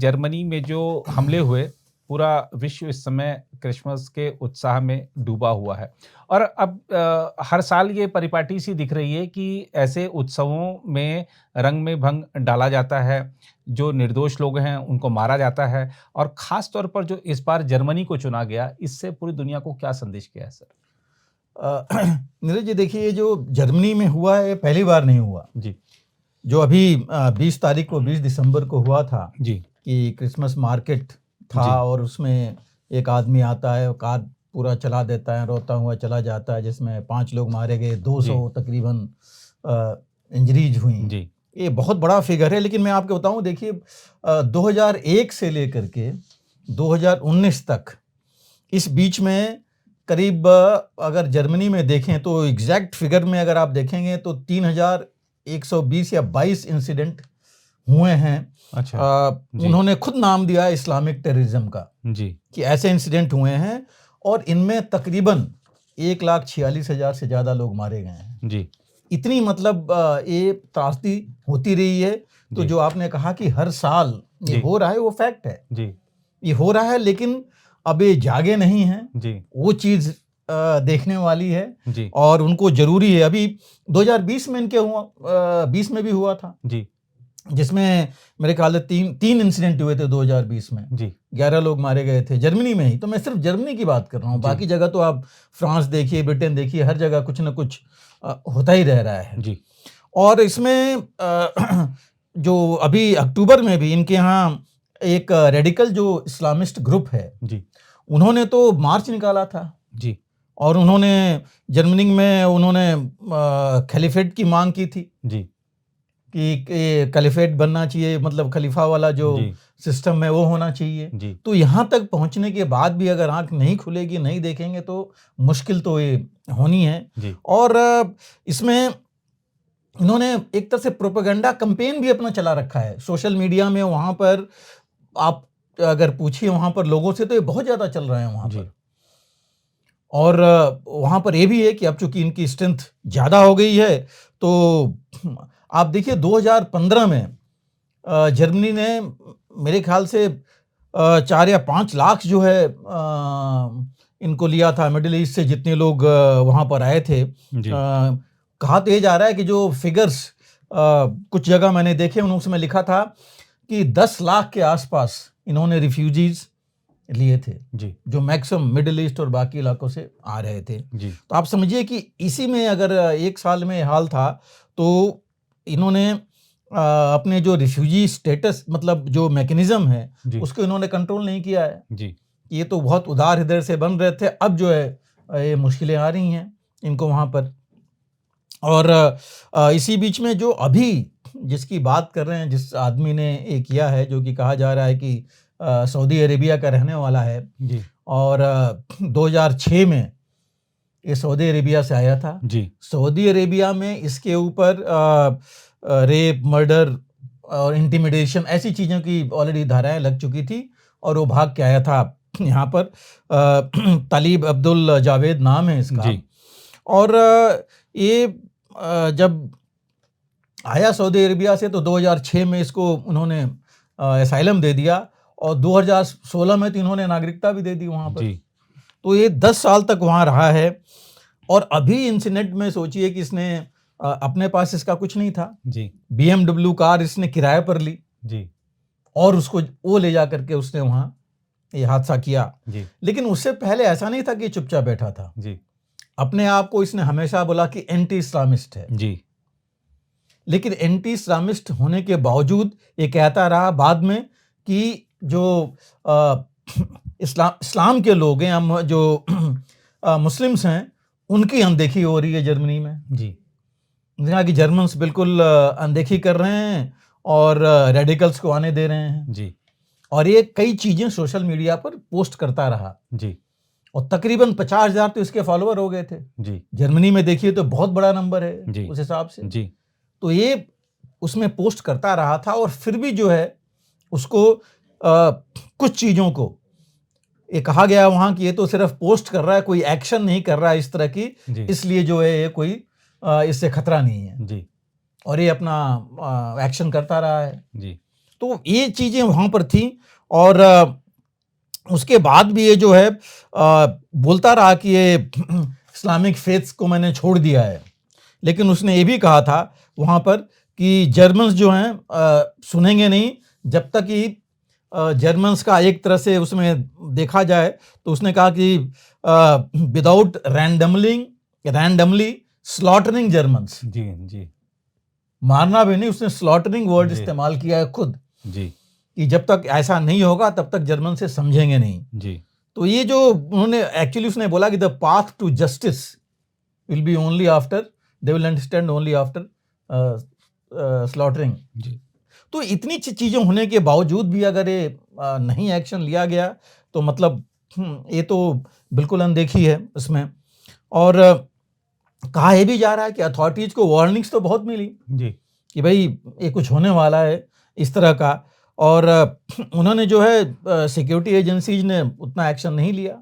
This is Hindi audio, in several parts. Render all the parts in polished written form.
जर्मनी में जो हमले हुए, पूरा विश्व इस समय क्रिसमस के उत्साह में डूबा हुआ है। और अब हर साल ये परिपाटी सी दिख रही है कि ऐसे उत्सवों में रंग में भंग डाला जाता है, जो निर्दोष लोग हैं उनको मारा जाता है और ख़ास तौर पर जो इस बार जर्मनी को चुना गया, इससे पूरी दुनिया को क्या संदेश गया है सर? नीरज जी, देखिए, ये जो जर्मनी में हुआ है, ये पहली बार नहीं हुआ। जी, जो अभी 20 तारीख को 20 दिसंबर को हुआ था जी, कि क्रिसमस मार्केट था जी, और उसमें एक आदमी आता है और कार पूरा चला देता है, रोता हुआ चला जाता है, जिसमें 5 लोग मारे गए, 200 तकरीबन इंजरीज हुई। जी, ये बहुत बड़ा फिगर है, लेकिन मैं आपको बताऊं, देखिए, 2001 से लेकर के 2019 तक, इस बीच में करीब, अगर जर्मनी में देखें तो एग्जैक्ट फिगर में अगर आप देखेंगे तो 3120 या 22 इंसिडेंट हुए हैं। अच्छा, जी, उन्होंने खुद नाम दिया इस्लामिक टेररिज्म का, जी, कि ऐसे इंसिडेंट हुए हैं और इनमें तकरीबन 1,46,000 से ज़्यादा लोग मारे गए हैं। जी, इतनी, मतलब, ये त्रासदी होती रही है। तो जी, जो आपने कहा कि हर साल ये जी, हो रहा है, वो फैक्ट है, जी, ये हो रहा है, लेकिन अब ये जागे नहीं हैं। जी, वो चीज़ देखने वाली है जी, और उनको ज़रूरी है। अभी 2020 में इनके हुआ, 20 में भी हुआ था, जी, जिसमें मेरे ख्याल से तीन इंसिडेंट हुए थे 2020 में। जी, 11 लोग मारे गए थे जर्मनी में ही। तो मैं सिर्फ जर्मनी की बात कर रहा हूँ, जी, बाकी जगह तो आप फ्रांस देखिए, ब्रिटेन देखिए, हर जगह कुछ ना कुछ होता ही रह रहा है। जी, और इसमें जो अभी अक्टूबर में भी इनके यहाँ एक रेडिकल जो इस्लामिस्ट ग्रुप है, जी, उन्होंने तो मार्च निकाला था जी, और उन्होंने जर्मनी में खलीफेट की मांग की थी जी, कि खलीफेट बनना चाहिए, मतलब खलीफा वाला जो जी, सिस्टम है वो होना चाहिए। जी, तो यहाँ तक पहुँचने के बाद भी अगर आंख नहीं खुलेगी, नहीं देखेंगे, तो मुश्किल तो ये होनी है। जी, और इसमें इन्होंने एक तरह से प्रोपेगेंडा कैंपेन भी अपना चला रखा है सोशल मीडिया में। वहाँ पर आप अगर पूछिए वहाँ पर लोगों से, तो ये बहुत ज़्यादा चल रहा है वहाँ जी, पर। और वहाँ पर ये भी है कि अब चूंकि इनकी स्ट्रेंथ ज़्यादा हो गई है, तो आप देखिए 2015 में जर्मनी ने मेरे ख्याल से 4 या 5 लाख जो है इनको लिया था मिडिल ईस्ट से, जितने लोग वहाँ पर आए थे। जी, कहा तो ये जा रहा है कि जो फिगर्स कुछ जगह मैंने देखे, उन्होंने उसमें लिखा था कि 10 लाख के आसपास इन्होंने रिफ्यूजीज लिए थे, जी, जो मैक्सिमम मिडिल ईस्ट और बाकी इलाकों से आ रहे थे। जी, तो आप समझिए कि इसी में अगर एक साल में हाल था, तो इन्होंने अपने जो रिफ्यूजी स्टेटस, मतलब जो मैकेनिज्म है, जी, उसको इन्होंने कंट्रोल नहीं किया है। जी, ये तो बहुत उदार हृदय से बन रहे थे, अब जो है ये मुश्किलें आ रही हैं इनको वहाँ पर। और इसी बीच में जो अभी जिसकी बात कर रहे हैं, जिस आदमी ने ये किया है, जो कि कहा जा रहा है कि सऊदी अरेबिया का रहने वाला है जी, और 2006 में ये सऊदी अरेबिया से आया था। जी, सऊदी अरेबिया में इसके ऊपर रेप, मर्डर और इंटिमिडेशन, ऐसी चीज़ों की ऑलरेडी धाराएं लग चुकी थी और वो भाग के आया था यहाँ पर। तालिब अब्दुल जावेद नाम है इसका। जी, और ये जब आया सऊदी अरेबिया से, तो 2006 में इसको उन्होंने एसाइलम दे दिया और 2016 में तो इन्होंने नागरिकता भी दे दी वहाँ पर। जी, तो ये 10 साल तक वहाँ रहा है और अभी इंसिडेंट में सोचिए कि इसने अपने पास इसका कुछ नहीं था, जी, BMW कार इसने किराए पर ली जी, और उसको वो ले जा करके उसने वहाँ ये हादसा किया। जी, लेकिन उससे पहले ऐसा नहीं था कि चुपचाप बैठा था। जी, अपने आप को इसने हमेशा बोला कि एंटी इस्लामिस्ट है, जी, लेकिन एंटी इस्लामिस्ट होने के बावजूद ये कहता रहा बाद में कि जो इस्लाम के लोग हैं, हम जो मुस्लिम्स हैं, उनकी अनदेखी हो रही है जर्मनी में। जी, जहाँ की जर्मन्स बिल्कुल अनदेखी कर रहे हैं और रेडिकल्स को आने दे रहे हैं। जी, और ये कई चीज़ें सोशल मीडिया पर पोस्ट करता रहा जी, और तकरीबन 50,000 तो इसके फॉलोअर हो गए थे। जी, जर्मनी में देखिए तो बहुत बड़ा नंबर है जी, उस हिसाब से। जी, तो ये उसमें पोस्ट करता रहा था और फिर भी जो है उसको कुछ चीज़ों को ये कहा गया वहाँ कि ये तो सिर्फ पोस्ट कर रहा है, कोई एक्शन नहीं कर रहा है इस तरह की, जी, इसलिए जो है ये कोई इससे खतरा नहीं है जी, और ये अपना एक्शन करता रहा है। जी। तो ये चीज़ें वहाँ पर थी और उसके बाद भी ये जो है बोलता रहा कि ये इस्लामिक फेथ्स को मैंने छोड़ दिया है, लेकिन उसने ये भी कहा था वहाँ पर कि जर्मन्स जो हैं सुनेंगे नहीं जब तक कि जर्मन्स का एक तरह से उसमें देखा जाए तो उसने कहा कि विदाउट रैंडमली स्लॉटरिंग जर्मन्स, जी मारना भी नहीं, उसने स्लॉटरिंग वर्ड जी इस्तेमाल किया है खुद, जी कि जब तक ऐसा नहीं होगा तब तक जर्मन से समझेंगे नहीं। जी तो ये जो उन्होंने एक्चुअली उसने बोला कि the path to justice will be only after, they will understand only after slaughtering. जी तो इतनी चीज़ें होने के बावजूद भी अगर ये नहीं एक्शन लिया गया तो मतलब ये तो बिल्कुल अनदेखी है इसमें। और कहा यह भी जा रहा है कि अथॉरिटीज़ को वार्निंग्स तो बहुत मिली जी कि भाई ये कुछ होने वाला है इस तरह का, और उन्होंने जो है सिक्योरिटी एजेंसीज ने उतना एक्शन नहीं लिया,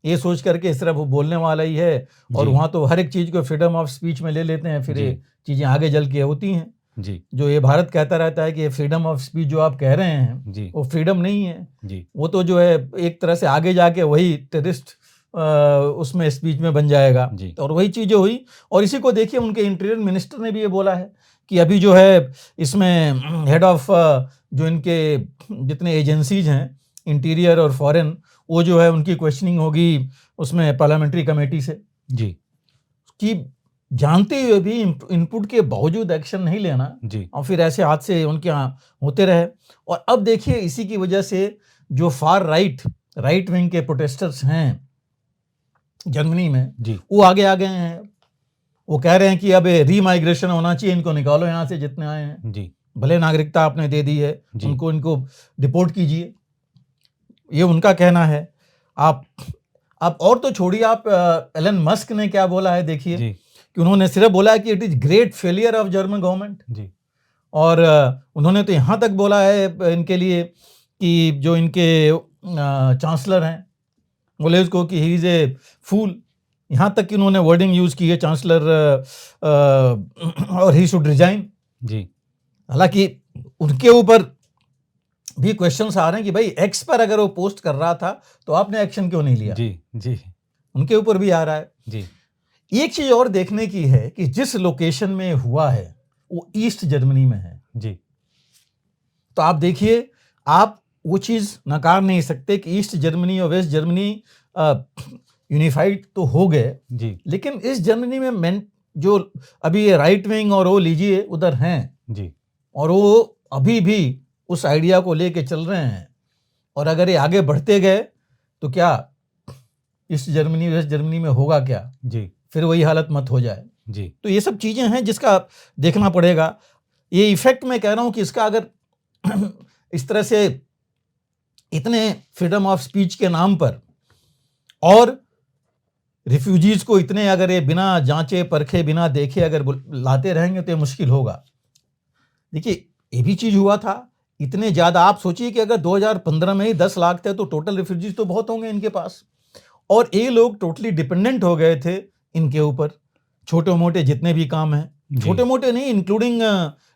ये सोच करके इस तरह वो बोलने वाला ही है, और जी वहाँ तो हर एक चीज़ को फ्रीडम ऑफ स्पीच में ले लेते हैं, फिर ये जी चीज़ें आगे जल के होती हैं। जी जो ये भारत कहता रहता है कि ये फ्रीडम ऑफ स्पीच जो आप कह रहे हैं जी वो फ्रीडम नहीं है, जी वो तो जो है एक तरह से आगे जाके वही टेररिस्ट उसमें स्पीच में बन जाएगा। जी और वही चीज़ें हुई, और इसी को देखिए उनके इंटीरियर मिनिस्टर ने भी ये बोला है कि अभी जो है इसमें हेड ऑफ जो इनके जितने एजेंसीज हैं इंटीरियर और फॉरेन, वो जो है उनकी क्वेश्चनिंग होगी उसमें पार्लियामेंट्री कमेटी से, जी कि जानते हुए भी इनपुट के बावजूद एक्शन नहीं लेना, जी और फिर ऐसे हादसे उनके यहाँ होते रहे। और अब देखिए इसी की वजह से जो फार राइट विंग के प्रोटेस्टर्स हैं जर्मनी में, जी वो आगे आ गए हैं। वो कह रहे हैं कि अब रीमाइग्रेशन होना चाहिए, इनको निकालो यहाँ से जितने आए हैं, जी भले नागरिकता आपने दे दी है, जी इनको डिपोर्ट कीजिए, ये उनका कहना है। आप और तो छोड़िए, आप एलन मस्क ने क्या बोला है देखिए, जी कि उन्होंने सिर्फ बोला है कि it is great failure of German government, जी और उन्होंने तो यहाँ तक बोला है इनके लिए कि जो इनके चांसलर हैं, बोले उसको कि ही इज ए फूल, यहाँ तक कि उन्होंने वर्डिंग यूज की है चांसलर, और ही शुड रिजाइन। जी हालांकि उनके ऊपर भी क्वेश्चंस आ रहे हैं कि भाई एक्स पर अगर वो पोस्ट कर रहा था तो आपने एक्शन क्यों नहीं लिया, जी जी उनके ऊपर भी आ रहा है। जी एक चीज और देखने की है कि जिस लोकेशन में हुआ है वो ईस्ट जर्मनी में है, जी तो आप देखिए, आप वो चीज नकार नहीं सकते कि ईस्ट जर्मनी और वेस्ट जर्मनी यूनिफाइड तो हो गए, जी लेकिन इस जर्मनी में जो अभी ये राइट विंग और वो लीजिए उधर हैं, जी और वो अभी भी उस आइडिया को लेके चल रहे हैं, और अगर ये आगे बढ़ते गए तो क्या ईस्ट जर्मनी वेस्ट जर्मनी में होगा क्या, जी फिर वही हालत मत हो जाए। जी तो ये सब चीज़ें हैं जिसका देखना पड़ेगा। ये इफेक्ट मैं कह रहा हूँ कि इसका अगर इस तरह से इतने फ्रीडम ऑफ स्पीच के नाम पर और रिफ्यूजीज को इतने अगर ये बिना जांचे परखे बिना देखे अगर लाते रहेंगे तो ये मुश्किल होगा। देखिए ये भी चीज़ हुआ था, इतने ज़्यादा, आप सोचिए कि अगर 2015 में ही 10 लाख थे तो टोटल रिफ्यूजीज तो बहुत होंगे इनके पास, और ये लोग टोटली डिपेंडेंट हो गए थे इनके ऊपर, छोटे मोटे जितने भी काम हैं, छोटे मोटे नहीं, इंक्लूडिंग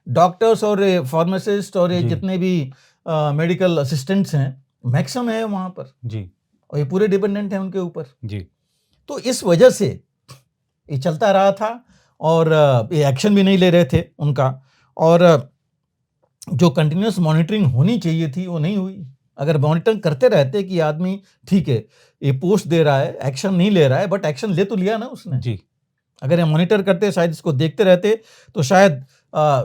डॉक्टर्स और फार्मासिस्ट और ये जी जितने भी मेडिकल असिस्टेंट्स हैं, मैक्सिमम है वहाँ पर, जी और ये पूरे डिपेंडेंट हैं उनके ऊपर। जी तो इस वजह से ये चलता रहा था, और ये एक्शन भी नहीं ले रहे थे उनका, और जो कंटिन्यूस मॉनिटरिंग होनी चाहिए थी वो नहीं हुई। अगर मॉनिटरिंग करते रहते कि आदमी ठीक है ये पोस्ट दे रहा है, एक्शन नहीं ले रहा है, बट एक्शन ले तो लिया ना उसने, जी अगर ये मॉनिटर करते, शायद इसको देखते रहते, तो शायद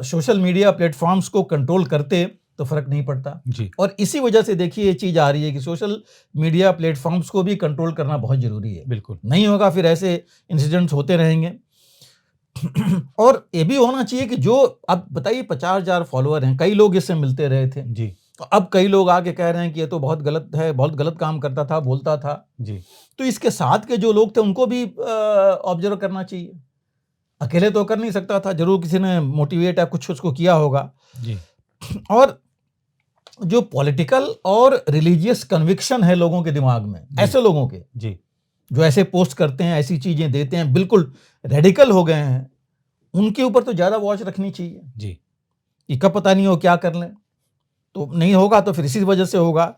सोशल मीडिया प्लेटफॉर्म्स को कंट्रोल करते तो फर्क नहीं पड़ता। जी और इसी वजह से देखिए ये चीज़ आ रही है कि सोशल मीडिया प्लेटफॉर्म्स को भी कंट्रोल करना बहुत ज़रूरी है, बिल्कुल नहीं होगा फिर ऐसे इंसिडेंट्स होते रहेंगे। और ये भी होना चाहिए कि जो, अब बताइए 50,000 फॉलोअर हैं, कई लोग इससे मिलते रहे थे, जी तो अब कई लोग आके कह रहे हैं कि ये तो बहुत गलत है, बहुत गलत काम करता था, बोलता था, जी तो इसके साथ के जो लोग थे उनको भी ऑब्जर्व करना चाहिए। अकेले तो कर नहीं सकता था, जरूर किसी ने मोटिवेट या कुछ उसको किया होगा। जी और जो पॉलिटिकल और रिलीजियस कन्विक्शन है लोगों के दिमाग में, ऐसे लोगों के जी जो ऐसे पोस्ट करते हैं, ऐसी चीजें देते हैं, बिल्कुल रेडिकल हो गए हैं, उनके ऊपर तो ज्यादा वॉच रखनी चाहिए जी कि कब पता नहीं हो क्या कर लें। तो नहीं होगा तो फिर इसी वजह से होगा।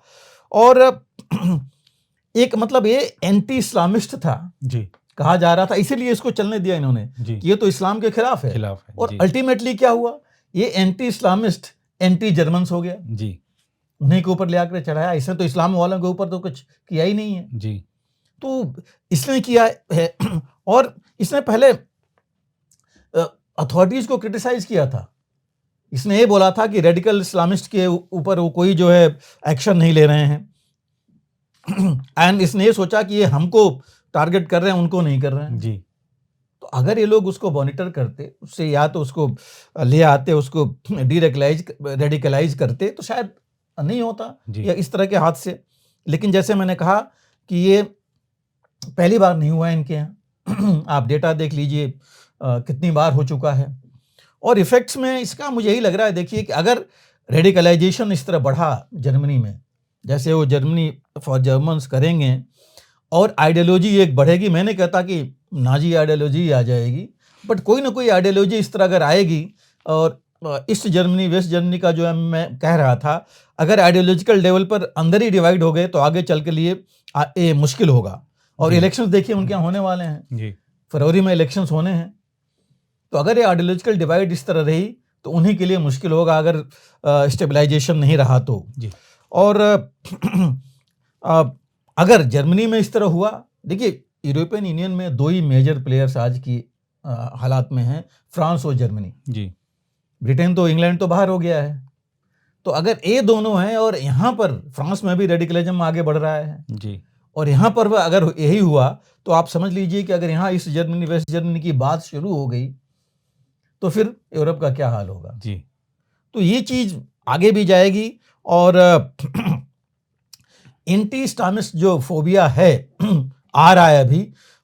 और एक मतलब ये एंटी इस्लामिस्ट था, जी, कहा जा रहा था, इसीलिए इसको चलने दिया इन्होंने जी, कि ये तो इस्लाम के खिलाफ है। खिलाफ है। और जी, अल्टीमेटली क्या हुआ, ये एंटी इस्लामिस्ट एंटी जर्मन्स हो गया, जी, उन्हीं के ऊपर ले आकर चढ़ाया। इसने तो इस्लाम वालों के ऊपर तो कुछ किया ही नहीं है, जी, तो इसने किया है। और इसने पहले अथॉरिटीज को क्रिटिसाइज किया था। इसने ये बोला था कि रेडिकल इस्लामिस्ट के ऊपर वो कोई जो है एक्शन नहीं ले रहे हैं, एंड इसने ये सोचा कि ये हमको टारगेट कर रहे हैं, उनको नहीं कर रहे हैं। जी, तो अगर ये लोग उसको मॉनिटर करते, उससे या तो उसको ले आते, उसको रेडिकलाइज करते, तो शायद नहीं होता जी, या इस तरह के हादसे। लेकिन जैसे मैंने कहा कि ये पहली बार नहीं हुआ है इनके यहाँ। आप डेटा देख लीजिए कितनी बार हो चुका है। और इफेक्ट्स में इसका मुझे यही लग रहा है, देखिए कि अगर रेडिकलाइजेशन इस तरह बढ़ा जर्मनी में, जैसे वो जर्मनी फॉर जर्मन्स करेंगे और आइडियोलॉजी एक बढ़ेगी, मैं नहीं कहता कि नाजी आइडियोलॉजी आ जाएगी, बट कोई ना कोई आइडियोलॉजी इस तरह अगर आएगी, और ईस्ट जर्मनी वेस्ट जर्मनी का जो है मैं कह रहा था, अगर आइडियोलॉजिकल लेवल पर अंदर ही डिवाइड हो गए तो आगे चल के लिए ये मुश्किल होगा। और जी। इलेक्शंस देखिए उनके यहाँ होने वाले हैं, जी, फरवरी में इलेक्शंस होने हैं। तो अगर ये आइडियोलॉजिकल डिवाइड इस तरह रही तो उन्हीं के लिए मुश्किल होगा, अगर स्टेबलाइजेशन नहीं रहा तो। जी, और अगर जर्मनी में इस तरह हुआ, देखिए यूरोपियन यूनियन में दो ही मेजर प्लेयर्स आज की हालात में हैं, फ्रांस और जर्मनी। जी, ब्रिटेन तो, इंग्लैंड तो बाहर हो गया है। तो अगर ये दोनों हैं और यहाँ पर फ्रांस में भी रेडिकलिज्म आगे बढ़ रहा है, जी, और यहाँ पर अगर यही हुआ तो आप समझ लीजिए कि अगर यहाँ ईस्ट जर्मनी वेस्ट जर्मनी की बात शुरू हो गई तो फिर यूरोप का क्या हाल होगा। जी, तो ये चीज आगे भी जाएगी। और एंटी इस्लामिस्ट जो फोबिया है आ रहा है अभी,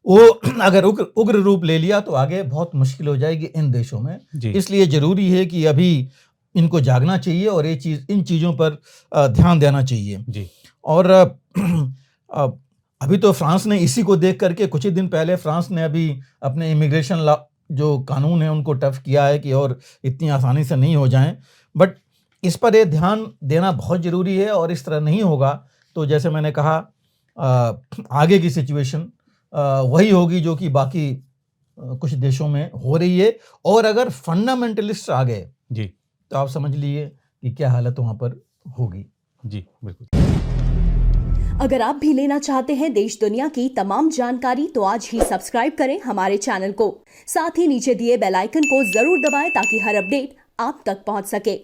वो अगर उग्र रूप ले लिया तो आगे बहुत मुश्किल हो जाएगी इन देशों में। जी, इसलिए जरूरी है कि अभी इनको जागना चाहिए और ये चीज, इन चीजों पर ध्यान देना चाहिए। जी, और अभी तो फ्रांस ने इसी को देख करके, कुछ ही दिन पहले फ्रांस ने अभी अपने इमिग्रेशन लॉ जो कानून है उनको टफ किया है कि और इतनी आसानी से नहीं हो जाएं। बट इस पर ये ध्यान देना बहुत ज़रूरी है, और इस तरह नहीं होगा तो जैसे मैंने कहा आगे की सिचुएशन वही होगी जो कि बाकी कुछ देशों में हो रही है। और अगर फंडामेंटलिस्ट आ गए जी, तो आप समझ लीजिए कि क्या हालत वहाँ पर होगी। जी, बिल्कुल। अगर आप भी लेना चाहते हैं देश दुनिया की तमाम जानकारी तो आज ही सब्सक्राइब करें हमारे चैनल को। साथ ही नीचे दिए बेल आइकन को जरूर दबाएं ताकि हर अपडेट आप तक पहुंच सके।